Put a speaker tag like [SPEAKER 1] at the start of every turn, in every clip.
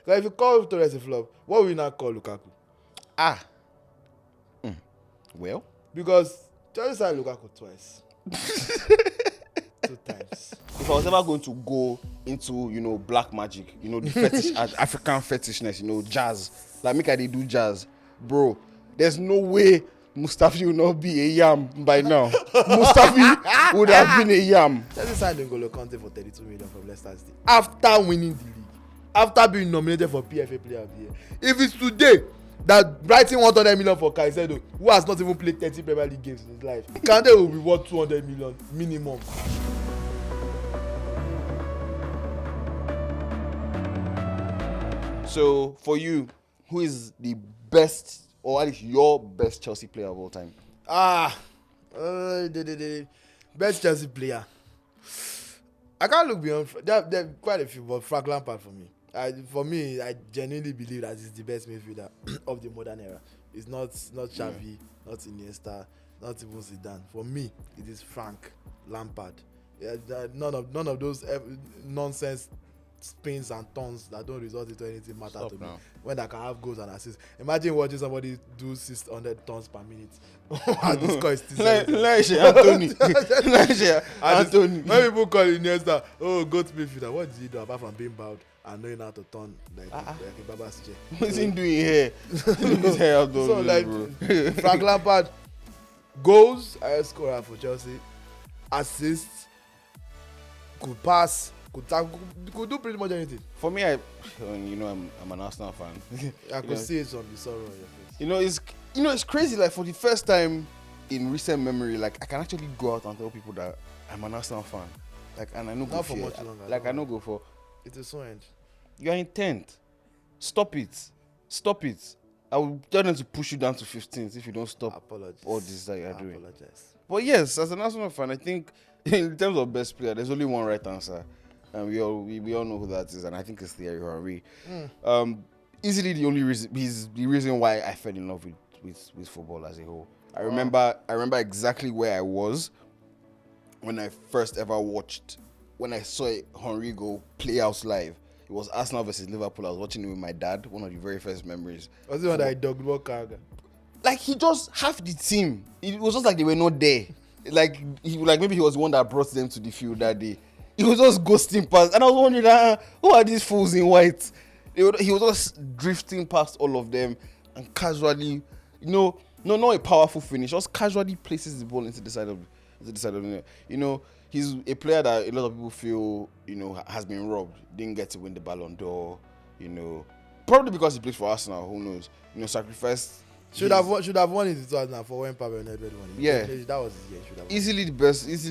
[SPEAKER 1] Because if you call Torres a flop, what will you not call Lukaku?
[SPEAKER 2] Well,
[SPEAKER 1] because Chelsea signed Lukaku twice. 2 times.
[SPEAKER 2] if I was ever going to go into, black magic, the fetish, African fetishness, jazz, like make I dey do jazz, bro, there's no way Mustafi will not be a yam by now. Mustafi would have been a yam.
[SPEAKER 1] Chelsea signed N'Golo Kante for 32 million from Leicester City after winning the league, after being nominated for PFA Player of the Year. If it's today that Brighton 100 million for Caicedo, who has not even played 30 Premier League games in his life, Kante will be worth 200 million minimum.
[SPEAKER 2] So for you, who is the best, or at least your best Chelsea player of all time?
[SPEAKER 1] The best Chelsea player. I can't look beyond. There are quite a few, but Frank Lampard for me. I genuinely believe that he's the best midfielder of the modern era. It's not Xavi, not Iniesta, not even Zidane. For me, it is Frank Lampard. Yeah, none of those nonsense spins and turns that don't result into anything matter to me. When I can have goals and assists. Imagine watching somebody do 600 turns per minute. And the score is still
[SPEAKER 2] Anthony.
[SPEAKER 1] When people call Iniesta, goat midfielder, what did he do apart from being bowed and knowing how to turn like a Baba's chair?
[SPEAKER 2] What's he doing here? His hair out
[SPEAKER 1] so like Frank Lampard, goals, highest scorer for Chelsea, assists, could pass, could tackle, could do pretty much anything.
[SPEAKER 2] For me, I'm an Arsenal fan.
[SPEAKER 1] I could see it on the sorrow on your face.
[SPEAKER 2] It's crazy. Like for the first time in recent memory, like I can actually go out and tell people that I'm an Arsenal fan. Like, and I know go for much longer. Like I know go for.
[SPEAKER 1] It is so end.
[SPEAKER 2] You are in 10th. Stop it. I will tell them to push you down to 15th if you don't stop all this that you are doing. But yes, as an Arsenal fan, I think in terms of best player, there's only one right answer. And we all know who that is, and I think it's Thierry Henry. Easily the only reason, he's the reason why I fell in love with football as a whole. I remember exactly where I was when I first ever watched, when I saw Henry go play out live. It was Arsenal versus Liverpool. I was watching it with my dad, one of the very first memories.
[SPEAKER 1] Was it when I dogged Walker?
[SPEAKER 2] Like he just half the team. It was just like they were not there. Like maybe he was the one that brought them to the field that day. He was just ghosting past, and I was wondering, who are these fools in white? He was just drifting past all of them and casually, not a powerful finish, just casually places the ball into the side of the net. He's a player that a lot of people feel, has been robbed, didn't get to win the Ballon d'Or, probably because he played for Arsenal. Who knows? Sacrificed.
[SPEAKER 1] Should have won it in 2004 when Pavel Nedved won it.
[SPEAKER 2] Yeah,
[SPEAKER 1] that was his year. Should have won.
[SPEAKER 2] Easily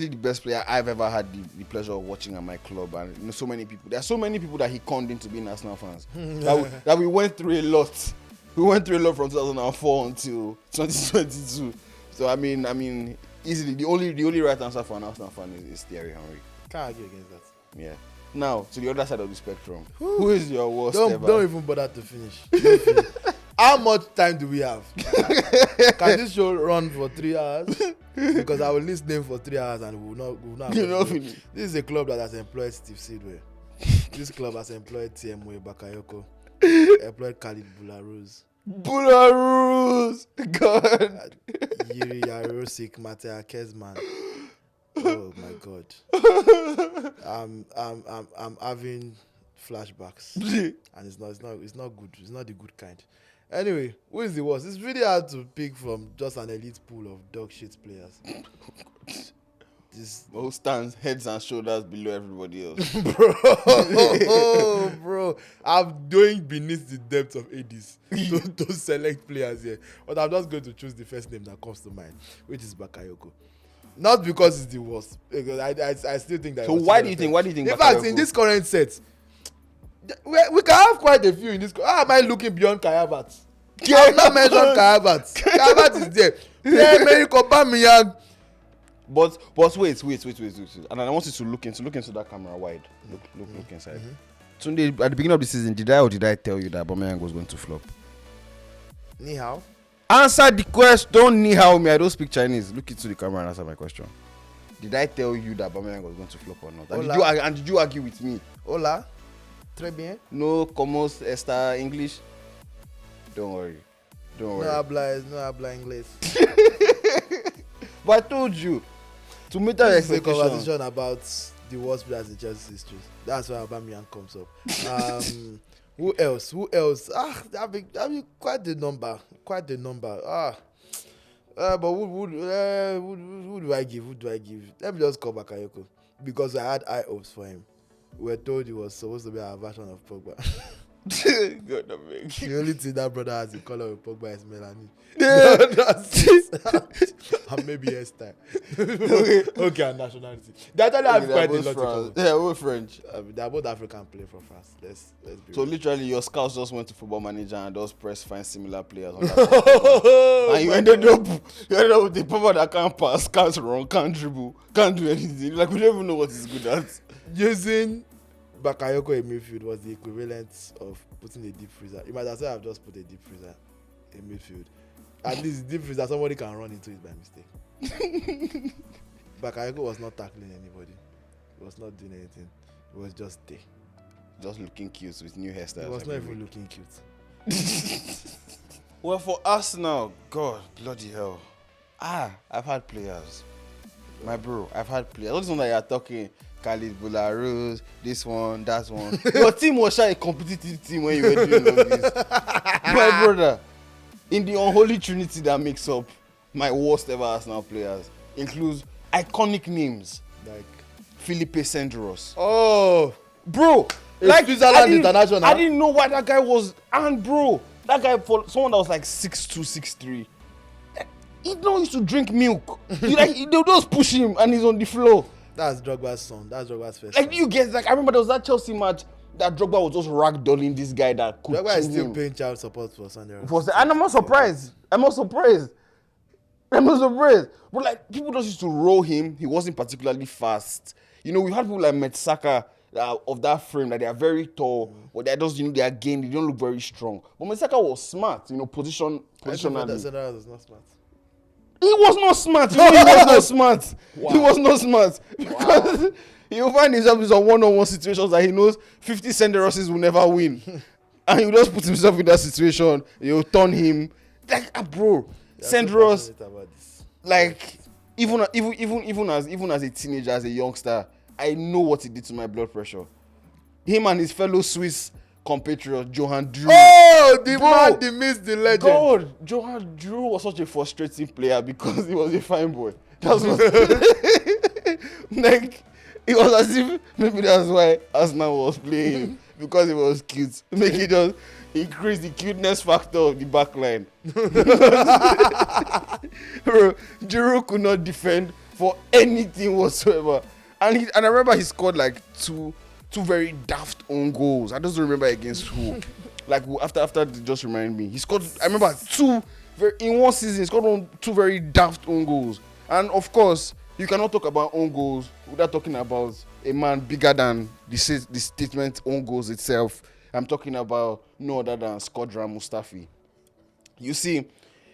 [SPEAKER 2] the best player I've ever had the pleasure of watching at my club, and so many people. There are so many people that he conned into being Arsenal fans. that we went through a lot. We went through a lot from 2004 until 2022. So I mean, easily the only right answer for an Arsenal fan is Thierry Henry.
[SPEAKER 1] Can't argue against that.
[SPEAKER 2] Yeah. Now to the other side of the spectrum, who is your worst ever?
[SPEAKER 1] Don't even bother to finish. How much time do we have? Can this show run for 3 hours? Because I will list them for 3 hours and we will not
[SPEAKER 2] finish.
[SPEAKER 1] This is a club that has employed Steve Sidwell. This club has employed TMW Bakayoko. Employed Khalid Boularus. God. Yuri Yarosik, Mateo Kezman. Oh my God. I'm having flashbacks. And it's not good. It's not the good kind. Anyway, who is the worst? It's really hard to pick from just an elite pool of dog shit players.
[SPEAKER 2] Who stands heads and shoulders below everybody else?
[SPEAKER 1] Bro, I'm doing beneath the depth of Hades to select players here. But I'm just going to choose the first name that comes to mind, which is Bakayoko. Not because it's the worst, because I still think that.
[SPEAKER 2] So why do you think?
[SPEAKER 1] In fact, in this current set, we can have quite a few in this. How am I looking beyond Kai Havertz? I'm not mentioning Kai Havertz. Kai Havertz is there. Pierre-Emerick Aubameyang.
[SPEAKER 2] But wait. And I want you to look into that camera wide. Look inside. Sunday, at the beginning of the season, did I tell you that Aubameyang was going to flop?
[SPEAKER 1] Ni hao?
[SPEAKER 2] Answer the question. Don't ni hao me. I don't speak Chinese. Look into the camera and answer my question. Did I tell you that Aubameyang was going to flop or not? And did you argue with me?
[SPEAKER 1] Hola. Très bien.
[SPEAKER 2] No como esta English. Don't worry.
[SPEAKER 1] No habla English.
[SPEAKER 2] But I told you, to meet our
[SPEAKER 1] This is a
[SPEAKER 2] expectations.
[SPEAKER 1] conversation about the worst players in Chelsea history. That's why Aubameyang comes up. Who else? That'd be quite the number. But who do I give? Let me just call Bakayoko because I had high hopes for him. We were told he was supposed to be our version of Pogba.
[SPEAKER 2] God,
[SPEAKER 1] The only thing that brother has in color with Pogba is Melanie.
[SPEAKER 2] Yeah.
[SPEAKER 1] And maybe hairstyle. Okay, and nationality. They actually have quite a lot in common.
[SPEAKER 2] Yeah, we're French.
[SPEAKER 1] They're both African playing for France. Let's be
[SPEAKER 2] So
[SPEAKER 1] real.
[SPEAKER 2] literally, your scouts just went to Football Manager and just pressed find similar players. On that and you ended up with the people that can't pass, can't run, can't dribble, can't do anything. Like we don't even know what he's good at.
[SPEAKER 1] Using Bakayoko in midfield was the equivalent of putting a deep freezer. You might as well have just put a deep freezer in midfield. At least deep freezer, somebody can run into it by mistake. Bakayoko was not tackling anybody. He was not doing anything. He was just there.
[SPEAKER 2] Just looking cute with new hairstyles.
[SPEAKER 1] He was not
[SPEAKER 2] every
[SPEAKER 1] even
[SPEAKER 2] week.
[SPEAKER 1] looking cute.
[SPEAKER 2] Well, for us now, God, bloody hell. I've had players. My bro, I've had players. All this one that you're talking, Khalid Boularus, this one, that one. Your team was a competitive team when you were doing all this. My brother, in the unholy trinity that makes up my worst ever Arsenal players, includes iconic names
[SPEAKER 1] Like,
[SPEAKER 2] Felipe Senderos.
[SPEAKER 1] oh,
[SPEAKER 2] Bro,
[SPEAKER 1] like Switzerland international.
[SPEAKER 2] I didn't know why that guy was. And bro, that guy, for someone that was like 6'2", 6'3", he don't used to drink milk. They'll just push him and he's on the floor.
[SPEAKER 1] That's Drogba's son. That's Drogba's first.
[SPEAKER 2] Like you get, like I remember there was that Chelsea match that Drogba was just ragdolling this guy that could
[SPEAKER 1] Drogba is
[SPEAKER 2] kill
[SPEAKER 1] still
[SPEAKER 2] him.
[SPEAKER 1] paying child support for Sunday.
[SPEAKER 2] And I'm not surprised. But like people just used to roll him. He wasn't particularly fast. You know, we had people like Metsaka of that frame that they are very tall, but they just, they are gained. They don't look very strong. But Metsaka was smart. Positionally.
[SPEAKER 1] Senderos was not smart.
[SPEAKER 2] He was not smart. He was not smart. Wow. He was not smart because he'll find himself in some one-on-one situations that he knows 50 Senderoses will never win, and he'll just put himself in that situation. He'll turn him like bro. Senderos, like even as a teenager, as a youngster, I know what he did to my blood pressure. Him and his fellow Swiss compatriot Johan Drew.
[SPEAKER 1] Oh, the man, the myth, the legend.
[SPEAKER 2] God, Johan Drew was such a frustrating player because he was a fine boy. That's what like it was as if maybe that's why Arsenal was playing him, because he was cute. Make it just increase the cuteness factor of the back line. Bro, Drew could not defend for anything whatsoever. And I remember he scored like two very daft own goals. I just don't remember against who. Like after just remind me, he scored. I remember in one season he scored two very daft own goals. And of course, you cannot talk about own goals without talking about a man bigger than the statement own goals itself. I'm talking about no other than Shkodran Mustafi. You see,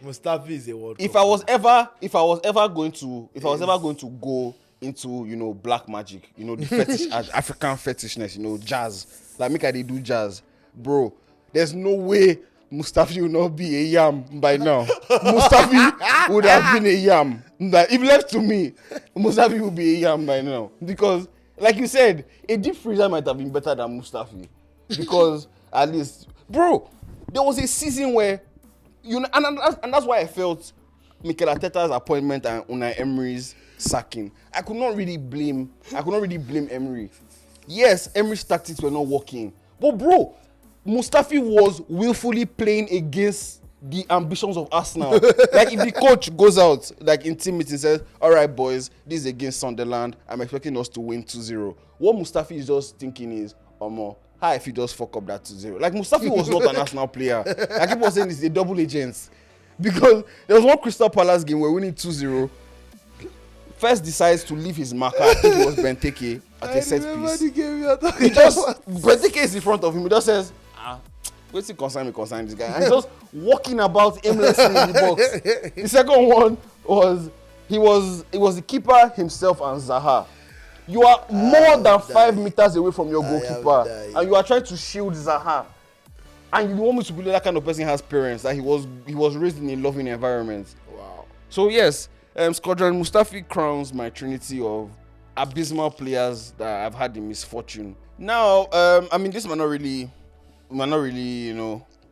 [SPEAKER 1] Mustafi is a world.
[SPEAKER 2] If I was ever going to go into black magic, the fetish, African fetishness, jazz, like make I dey do jazz, bro, there's no way Mustafi will not be a yam by now. Mustafi would have been a yam. Like, if left to me, Mustafi would be a yam by now, because like you said, a deep freezer might have been better than Mustafi, because at least, bro, there was a season where and that's why I felt Mikel Arteta's appointment and Unai Emery's sacking. I could not really blame Emery. Yes, Emery's tactics were not working. But bro, Mustafi was willfully playing against the ambitions of Arsenal. Like if the coach goes out, like in team meeting, says, all right boys, this is against Sunderland, I'm expecting us to win 2-0. What Mustafi is just thinking is, how if he does fuck up that 2-0? Like Mustafi was not an Arsenal player. Like people were saying, it's a double agent. Because there was one Crystal Palace game where we're winning 2-0. First decides to leave his marker. I think it was Benteke at a set piece. Benteke is in front of him. He just says, what's it concern this guy? And he's just walking about aimlessly in the box. The second one was it was the keeper himself and Zaha. You are more than 5 meters away from your goalkeeper, and you are trying to shield Zaha. And you want me to believe that kind of person has parents, that he was raised in a loving environment.
[SPEAKER 1] Wow.
[SPEAKER 2] So yes, Squadron Mustafi crowns my trinity of abysmal players that I've had the misfortune. Now, I mean, this might not really,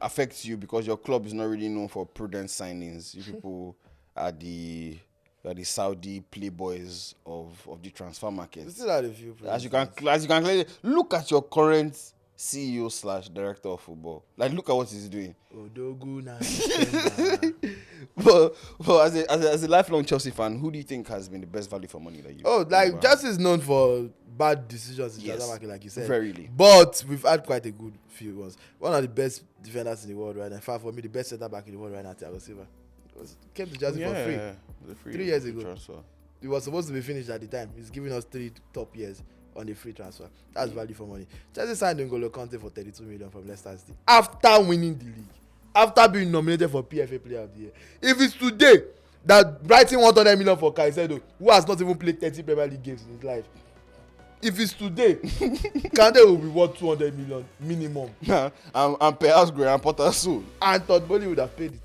[SPEAKER 2] affect you because your club is not really known for prudent signings. You people are the Saudi playboys of the transfer market.
[SPEAKER 1] Still had a few.
[SPEAKER 2] As you can clearly look at your current CEO / director of football. Like, look at what he's doing. But as a lifelong Chelsea fan, who do you think has been the best value for money that you?
[SPEAKER 1] Chelsea is known for bad decisions in transfer market, like you said.
[SPEAKER 2] Verily.
[SPEAKER 1] But we've had quite a good few ones. One of the best defenders in the world right now. In fact, for me, the best centre back in the world right now, Thiago Silva. Came to Chelsea for free.
[SPEAKER 2] The free
[SPEAKER 1] 3 years ago.
[SPEAKER 2] Transfer.
[SPEAKER 1] It was supposed to be finished at the time. He's giving us 3 top years on the free transfer. That's value for money. Chelsea signed N'Golo Kante for 32 million from Leicester City after winning the league, after being nominated for PFA Player of the Year. If it's today that Brighton 100 million for Caicedo, who has not even played 30 Premier League games in his life, if it's today, Kante will be worth 200 million minimum.
[SPEAKER 2] And perhaps Graham Potter soon.
[SPEAKER 1] And Todd Bowley would have paid it.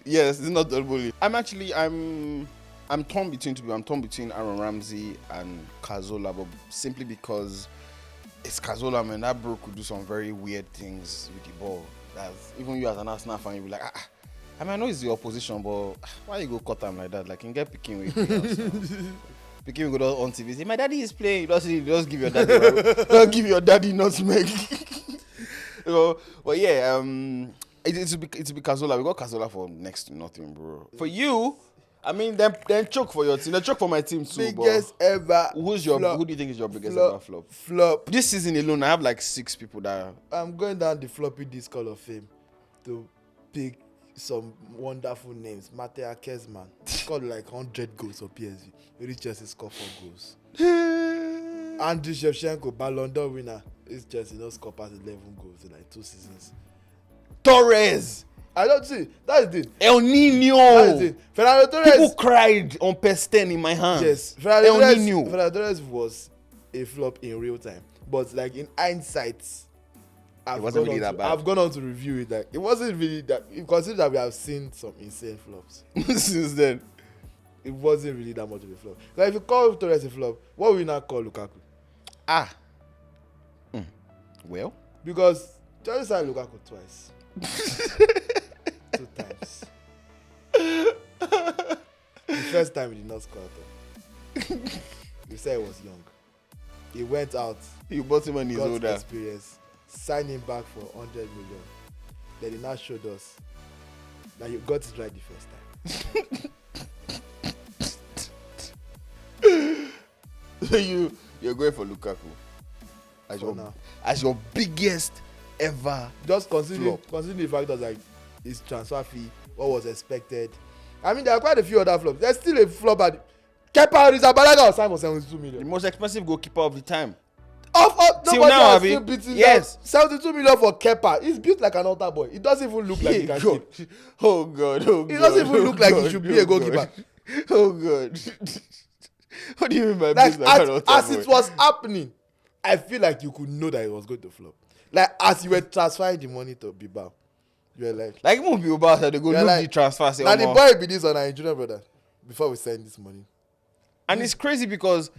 [SPEAKER 2] Yes, it's not Todd Bowley. I'm torn between Aaron Ramsey and Cazorla, but simply because it's Cazorla, man. That bro could do some very weird things with the ball. That's even you as an Arsenal fan, you'll be like, I mean, I know it's the opposition, but why you go cut him like that? Like, you can get Pikin with Pikin will go on TV. Say, my daddy is playing. Just give your daddy. Don't give your daddy nutmeg. But yeah, it's be Cazorla. We got Cazorla for next to nothing, bro. For you, I mean, then choke for your team. Then choke for my team too.
[SPEAKER 1] Biggest ever.
[SPEAKER 2] Who do you think is your biggest ever flop?
[SPEAKER 1] Flop.
[SPEAKER 2] This season alone, I have like 6 people that.
[SPEAKER 1] I'm going down the floppy disc Hall of Fame to pick some wonderful names. Matea Kezman scored like 100 goals for PSV. Really Chelsea scored 4 goals. Andriy Shevchenko, Ballon d'Or winner. This Chelsea not scored past 11 goals in like 2 seasons.
[SPEAKER 2] Torres.
[SPEAKER 1] I don't see. That's the thing.
[SPEAKER 2] El Nino.
[SPEAKER 1] That's the thing. Fernando Torres.
[SPEAKER 2] People cried on PES10 in my hand.
[SPEAKER 1] Yes. Fernando Torres was a flop in real time. But like in hindsight, it wasn't really that bad. I've gone on to review it. Like, it wasn't really that. Consider that we have seen some insane flops
[SPEAKER 2] since then.
[SPEAKER 1] It wasn't really that much of a flop. Like, if you call Torres a flop, what will you now call Lukaku?
[SPEAKER 2] Well,
[SPEAKER 1] because Chelsea signed Lukaku twice. 2 times. The first time he did not score at all. We said he was young. He went out.
[SPEAKER 2] You bought him when he's older.
[SPEAKER 1] Experience. Signed him back for 100 million. Then he now showed us that you got it right the first time.
[SPEAKER 2] So you're going for Lukaku as your biggest ever.
[SPEAKER 1] Just considering the fact that like his transfer fee, what was expected. I mean, there are quite a few other flops. There's still a flop at Kepa Arrizabalaga was signed for 72 million.
[SPEAKER 2] The most expensive goalkeeper of the time.
[SPEAKER 1] Till now, still beating yes. 72 million for Kepa. He's built like an altar boy. It doesn't even look like he can keep.
[SPEAKER 2] Oh God.
[SPEAKER 1] It doesn't even look like he should be a goalkeeper.
[SPEAKER 2] Oh God. What do you mean by
[SPEAKER 1] like
[SPEAKER 2] built like an altar boy?
[SPEAKER 1] As it was happening, I feel like you could know that it was going to flop. Like, as you were transferring the money to Bilbao, you were like
[SPEAKER 2] even Bilbao said they go look the transfer. Say,
[SPEAKER 1] now the boy be this on our junior brother before we send this money.
[SPEAKER 2] And it's crazy because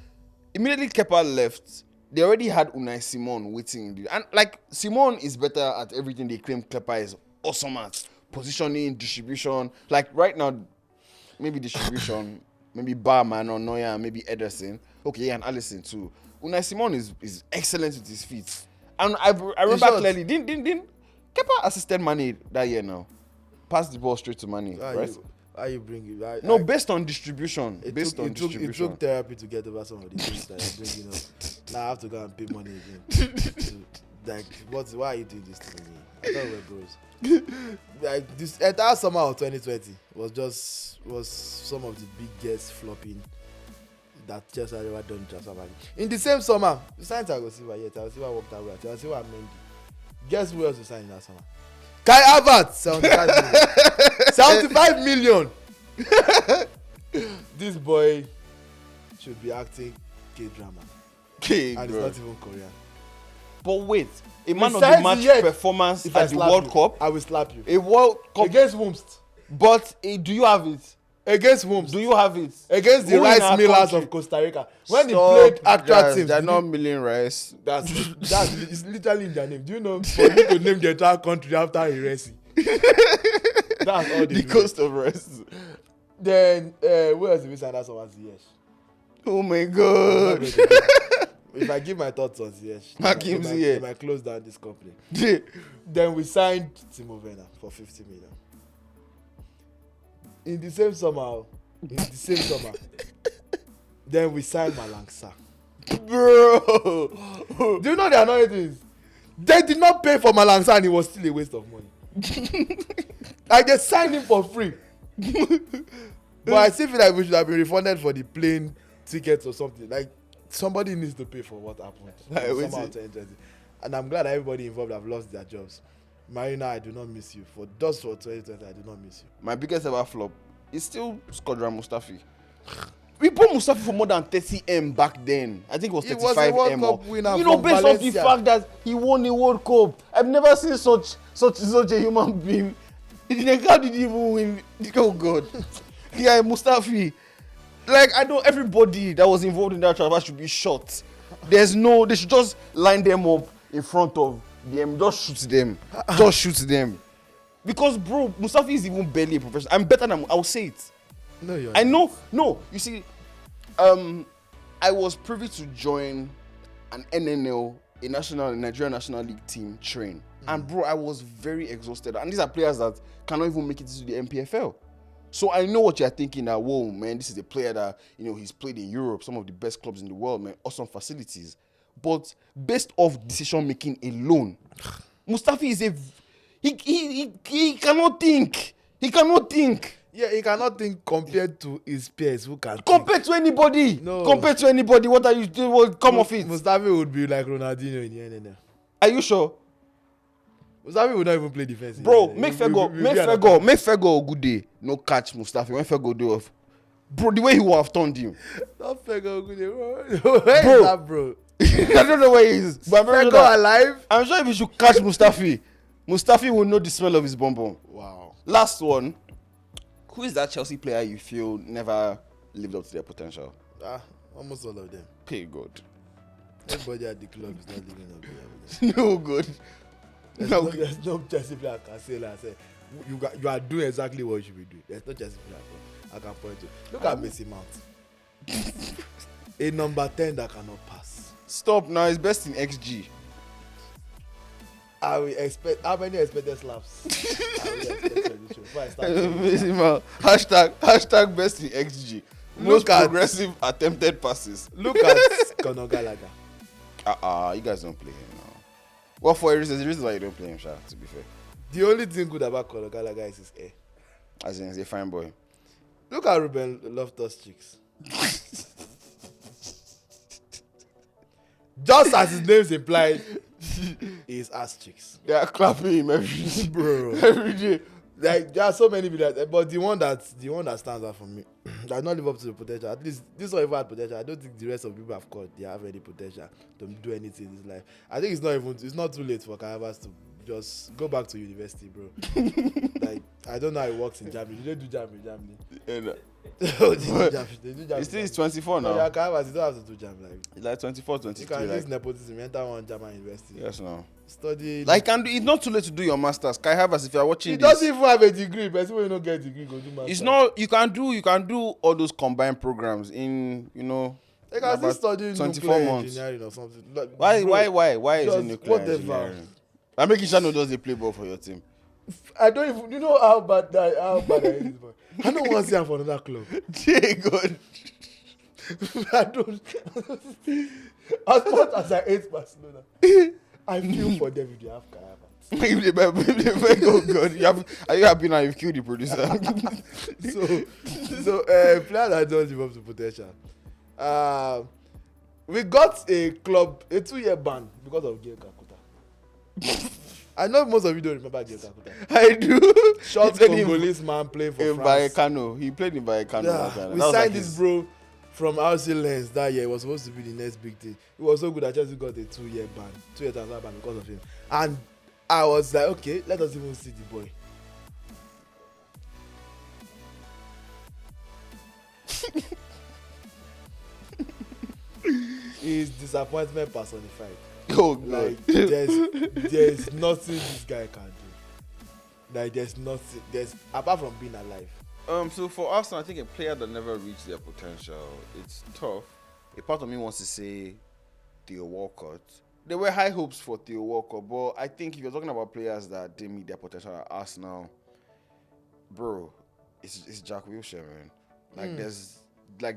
[SPEAKER 2] immediately Kepa left, they already had Unai Simon waiting. And like, Simon is better at everything they claim Kepa is awesome at. Positioning, distribution. Like right now, maybe distribution, maybe Barman or Neuer, maybe Ederson. Okay, and Alisson too. Unai Simon is excellent with his feet. And I remember clearly, didn't Kepa assisted Mane that year now? Passed the ball straight to Mane, right?
[SPEAKER 1] How you bring it?
[SPEAKER 2] Based on distribution. It
[SPEAKER 1] took therapy to get over some of the things that you're bringing up. Now I have to go and pay money again. Why are you doing this to me? I thought we were bros. Like, this entire summer of 2020 was some of the biggest flopping that Chelsea had ever done in transfer market. In the same summer, we signed Thiago Silva. Yeah, Thiago Silva walked away. Thiago Silva and Mendy. Guess who else we signed in that summer? Kai Havertz, 75 million. 75 million. This boy should be acting K-drama.
[SPEAKER 2] Okay,
[SPEAKER 1] And
[SPEAKER 2] bro.
[SPEAKER 1] it's not even Korean.
[SPEAKER 2] But wait, a man of
[SPEAKER 1] Besides
[SPEAKER 2] the match
[SPEAKER 1] yet,
[SPEAKER 2] performance
[SPEAKER 1] If I
[SPEAKER 2] at the
[SPEAKER 1] slap
[SPEAKER 2] World
[SPEAKER 1] you,
[SPEAKER 2] Cup.
[SPEAKER 1] I will slap you.
[SPEAKER 2] A World Cup.
[SPEAKER 1] Against Womst.
[SPEAKER 2] But do you have it?
[SPEAKER 1] Against Womst.
[SPEAKER 2] Do you have it?
[SPEAKER 1] Against the
[SPEAKER 2] Who in
[SPEAKER 1] rice
[SPEAKER 2] our
[SPEAKER 1] millers
[SPEAKER 2] country?
[SPEAKER 1] of Costa Rica.
[SPEAKER 2] Stop,
[SPEAKER 1] When he played actual
[SPEAKER 2] guys,
[SPEAKER 1] teams.
[SPEAKER 2] they're
[SPEAKER 1] did
[SPEAKER 2] not
[SPEAKER 1] he-
[SPEAKER 2] milling rice.
[SPEAKER 1] That's it's literally in their name. Do you know for you to name the entire country after Iresi? That's all they
[SPEAKER 2] The
[SPEAKER 1] do.
[SPEAKER 2] coast of rice.
[SPEAKER 1] Then where else did we sign that someone Ziyech?
[SPEAKER 2] Oh my god.
[SPEAKER 1] If I give my thoughts on Ziyech,
[SPEAKER 2] Hakim
[SPEAKER 1] they
[SPEAKER 2] Ziyech.
[SPEAKER 1] might close down this company. Then we signed Timo Werner for 50 million. In the same summer, then we signed Malang Sarr.
[SPEAKER 2] Bro.
[SPEAKER 1] Do you know the annoying thing is? They did not pay for Malang Sarr and it was still a waste of money. Like they signed him for free. But I still feel like we should have been refunded for the plane tickets or something. Like somebody needs to pay for what happened. Somehow to enter it. And I'm glad everybody involved have lost their jobs. Marina, I do not miss you. For 2020, I do not miss you.
[SPEAKER 2] My biggest ever flop is still Skodran Mustafi. We bought Mustafi for more than 30M back then. I think it was 35M.
[SPEAKER 1] He was a World Cup winner
[SPEAKER 2] you know,
[SPEAKER 1] from
[SPEAKER 2] based
[SPEAKER 1] Valencia.
[SPEAKER 2] off the fact that he won a World Cup. I've never seen such a human being. How did he even win? Oh God. Yeah, Mustafi. Like, I know everybody that was involved in that transfer should be shot. They should just line them up in front of them. Just shoot them. Just shoot them. Because, bro, Mustafi is even barely a professional. I'm better than, I'll say it.
[SPEAKER 1] No, you're
[SPEAKER 2] I
[SPEAKER 1] not.
[SPEAKER 2] know. No, you see, I was privy to join an NNL, a Nigerian National League team train. And, bro, I was very exhausted. And these are players that cannot even make it into the MPFL. So I know what you're thinking that, whoa, man, this is a player that, you know, he's played in Europe, some of the best clubs in the world, man, awesome facilities. But based off decision making alone, Mustafi is he cannot think. He cannot think.
[SPEAKER 1] Yeah, he cannot think compared to his peers who can
[SPEAKER 2] Compared to anybody.
[SPEAKER 1] No.
[SPEAKER 2] Compared to anybody, what are you doing? What come off it?
[SPEAKER 1] Mustafi would be like Ronaldinho in the NNL.
[SPEAKER 2] Are you sure?
[SPEAKER 1] Mustafi would not even play defense.
[SPEAKER 2] Bro, make Fergo a good day. No catch Mustafi. When Fergo do off. Bro, the way he would have turned him.
[SPEAKER 1] Not Fergo good day, bro. Where
[SPEAKER 2] Bro.
[SPEAKER 1] is that, bro?
[SPEAKER 2] I don't know where he is. But I'm very sure
[SPEAKER 1] Fergo
[SPEAKER 2] that-
[SPEAKER 1] alive?
[SPEAKER 2] I'm sure if you should catch Mustafi, Mustafi will know the smell of his bonbon.
[SPEAKER 1] Wow.
[SPEAKER 2] Last one. Who is that Chelsea player you feel never lived up to their potential?
[SPEAKER 1] Almost all of them.
[SPEAKER 2] Okay, good.
[SPEAKER 1] Everybody at the club is not living up to their potential.
[SPEAKER 2] No good.
[SPEAKER 1] There's no Chelsea player I can say like I said. You are doing exactly what you should be doing. There's no Chelsea player I can point to. Look at Messi Mount. A number 10 that cannot pass.
[SPEAKER 2] Stop now. It's best in XG.
[SPEAKER 1] I will expect how many expected slaps? I will expect on this show before I start.
[SPEAKER 2] Hashtag best in XG. Most
[SPEAKER 1] Look at-
[SPEAKER 2] progressive attempted passes.
[SPEAKER 1] Look at Conor Gallagher.
[SPEAKER 2] You guys don't play him now. Well, for a reason, the reason why you don't play him, Sha, to be fair.
[SPEAKER 1] The only thing good about Conor Gallagher is his hair.
[SPEAKER 2] As in, he's a fine boy.
[SPEAKER 1] Look at Ruben Loftus-Cheeks. Just as his name implies, his ass cheeks.
[SPEAKER 2] They are clapping him every day.
[SPEAKER 1] Bro.
[SPEAKER 2] Every day.
[SPEAKER 1] Like there are so many videos, but the one that stands out for me does not live up to the potential. At least this one even had potential. I don't think the rest of people have caught they have any potential to do anything in this life. I think it's not too late for Calabar to just go back to university, bro. Like I don't know how it works in Germany. They do jam in Germany.
[SPEAKER 2] And,
[SPEAKER 1] They do jam.
[SPEAKER 2] he's still 24
[SPEAKER 1] No,
[SPEAKER 2] now.
[SPEAKER 1] yeah, Calabar, you don't have to do jam like.
[SPEAKER 2] He's like 24,
[SPEAKER 1] You
[SPEAKER 2] 23.
[SPEAKER 1] can use
[SPEAKER 2] Like,
[SPEAKER 1] nepotism. Enter one German university.
[SPEAKER 2] yes, no.
[SPEAKER 1] Study.
[SPEAKER 2] Like, it's not too late to do your masters. Kai Havertz, if you are watching
[SPEAKER 1] he
[SPEAKER 2] this,
[SPEAKER 1] doesn't even have a degree. Person when you don't get a degree, go do master.
[SPEAKER 2] it's not. You can do all those combined programs in
[SPEAKER 1] They can still
[SPEAKER 2] about
[SPEAKER 1] study
[SPEAKER 2] 24
[SPEAKER 1] nuclear
[SPEAKER 2] months.
[SPEAKER 1] engineering or something. Like,
[SPEAKER 2] Why is
[SPEAKER 1] just
[SPEAKER 2] it nuclear
[SPEAKER 1] whatever.
[SPEAKER 2] engineering? I'm making sure no does they play ball for your team.
[SPEAKER 1] I don't even. You know how bad I is this boy. I don't want to see him for another club.
[SPEAKER 2] Yeah, good.
[SPEAKER 1] I don't. As much as I hate Barcelona, I feel for them if they have Kayaba.
[SPEAKER 2] Oh God, are you happy now? You've killed the producer.
[SPEAKER 1] So player that don't live up to potential. We got a 2-year ban because of Gail Kakuta. I know most of you don't remember Gail Kakuta.
[SPEAKER 2] I do.
[SPEAKER 1] Short
[SPEAKER 2] He played
[SPEAKER 1] Congolese man playing for
[SPEAKER 2] in
[SPEAKER 1] France.
[SPEAKER 2] Vallecano. He played in Vallecano.
[SPEAKER 1] Yeah, we signed this bro from RC Lens that year, it was supposed to be the next big thing. It was so good that Chelsea got a 2-year ban, 2-year transfer ban because of him. And I was like, okay, let us even see the boy. He's disappointment personified.
[SPEAKER 2] Oh,
[SPEAKER 1] like there's nothing this guy can do. Like there's nothing. There's apart from being alive.
[SPEAKER 2] So for Arsenal, I think a player that never reached their potential, it's tough. A part of me wants to say Theo Walcott. There were high hopes for Theo Walcott, but I think if you're talking about players that didn't meet their potential at Arsenal, bro, it's Jack Wilshere, man. Like there's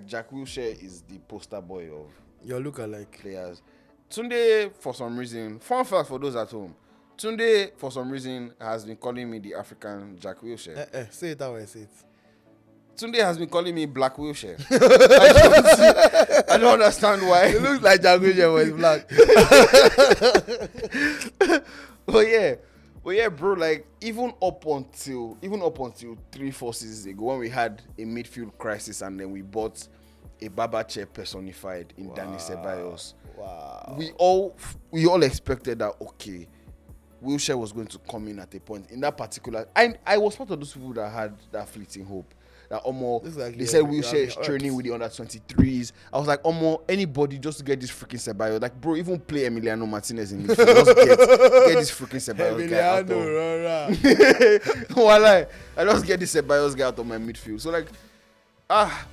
[SPEAKER 2] Jack Wilshere is the poster boy of
[SPEAKER 1] your lookalike
[SPEAKER 2] players. Tunde, for some reason, fun fact for those at home, Tunde, for some reason, has been calling me the African Jack Wilshere.
[SPEAKER 1] Say it that way, say it.
[SPEAKER 2] Tunde has been calling me Black Wilshere. I don't understand why.
[SPEAKER 1] It looks like Jack Wilshere was black.
[SPEAKER 2] But yeah, bro, like even up until 3-4 seasons ago when we had a midfield crisis and then we bought a Baba chair personified in Danny Ceballos.
[SPEAKER 1] Wow.
[SPEAKER 2] We all expected that, okay, Wilshere was going to come in at a point in that particular. I was part of those people that had that fleeting hope that they said Wilshere is training with the under 23s. I was like, anybody just to get this freaking Ceballos. Like, bro, even play Emiliano Martinez in midfield. Just get this freaking Ceballos guy out of. I just get this Ceballos guy out of my midfield. So like,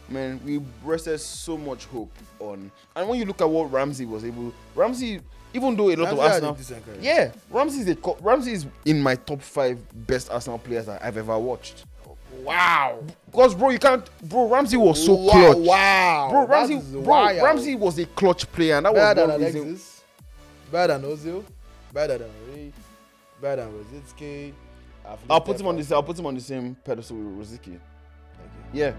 [SPEAKER 2] man, we rested so much hope on. And when you look at what Ramsey was able, even though a lot of Arsenal, Ramsey is in my top 5 best Arsenal players that I've ever watched.
[SPEAKER 1] Wow.
[SPEAKER 2] Because Ramsey was so clutch.
[SPEAKER 1] Wow.
[SPEAKER 2] Ramsey was a clutch player, and that
[SPEAKER 1] better
[SPEAKER 2] was
[SPEAKER 1] than Alexis, better than Ozil, better than Ray, better than Rosicky.
[SPEAKER 2] I'll put him on the same pedestal with Rosicky.
[SPEAKER 1] Okay.
[SPEAKER 2] Yeah.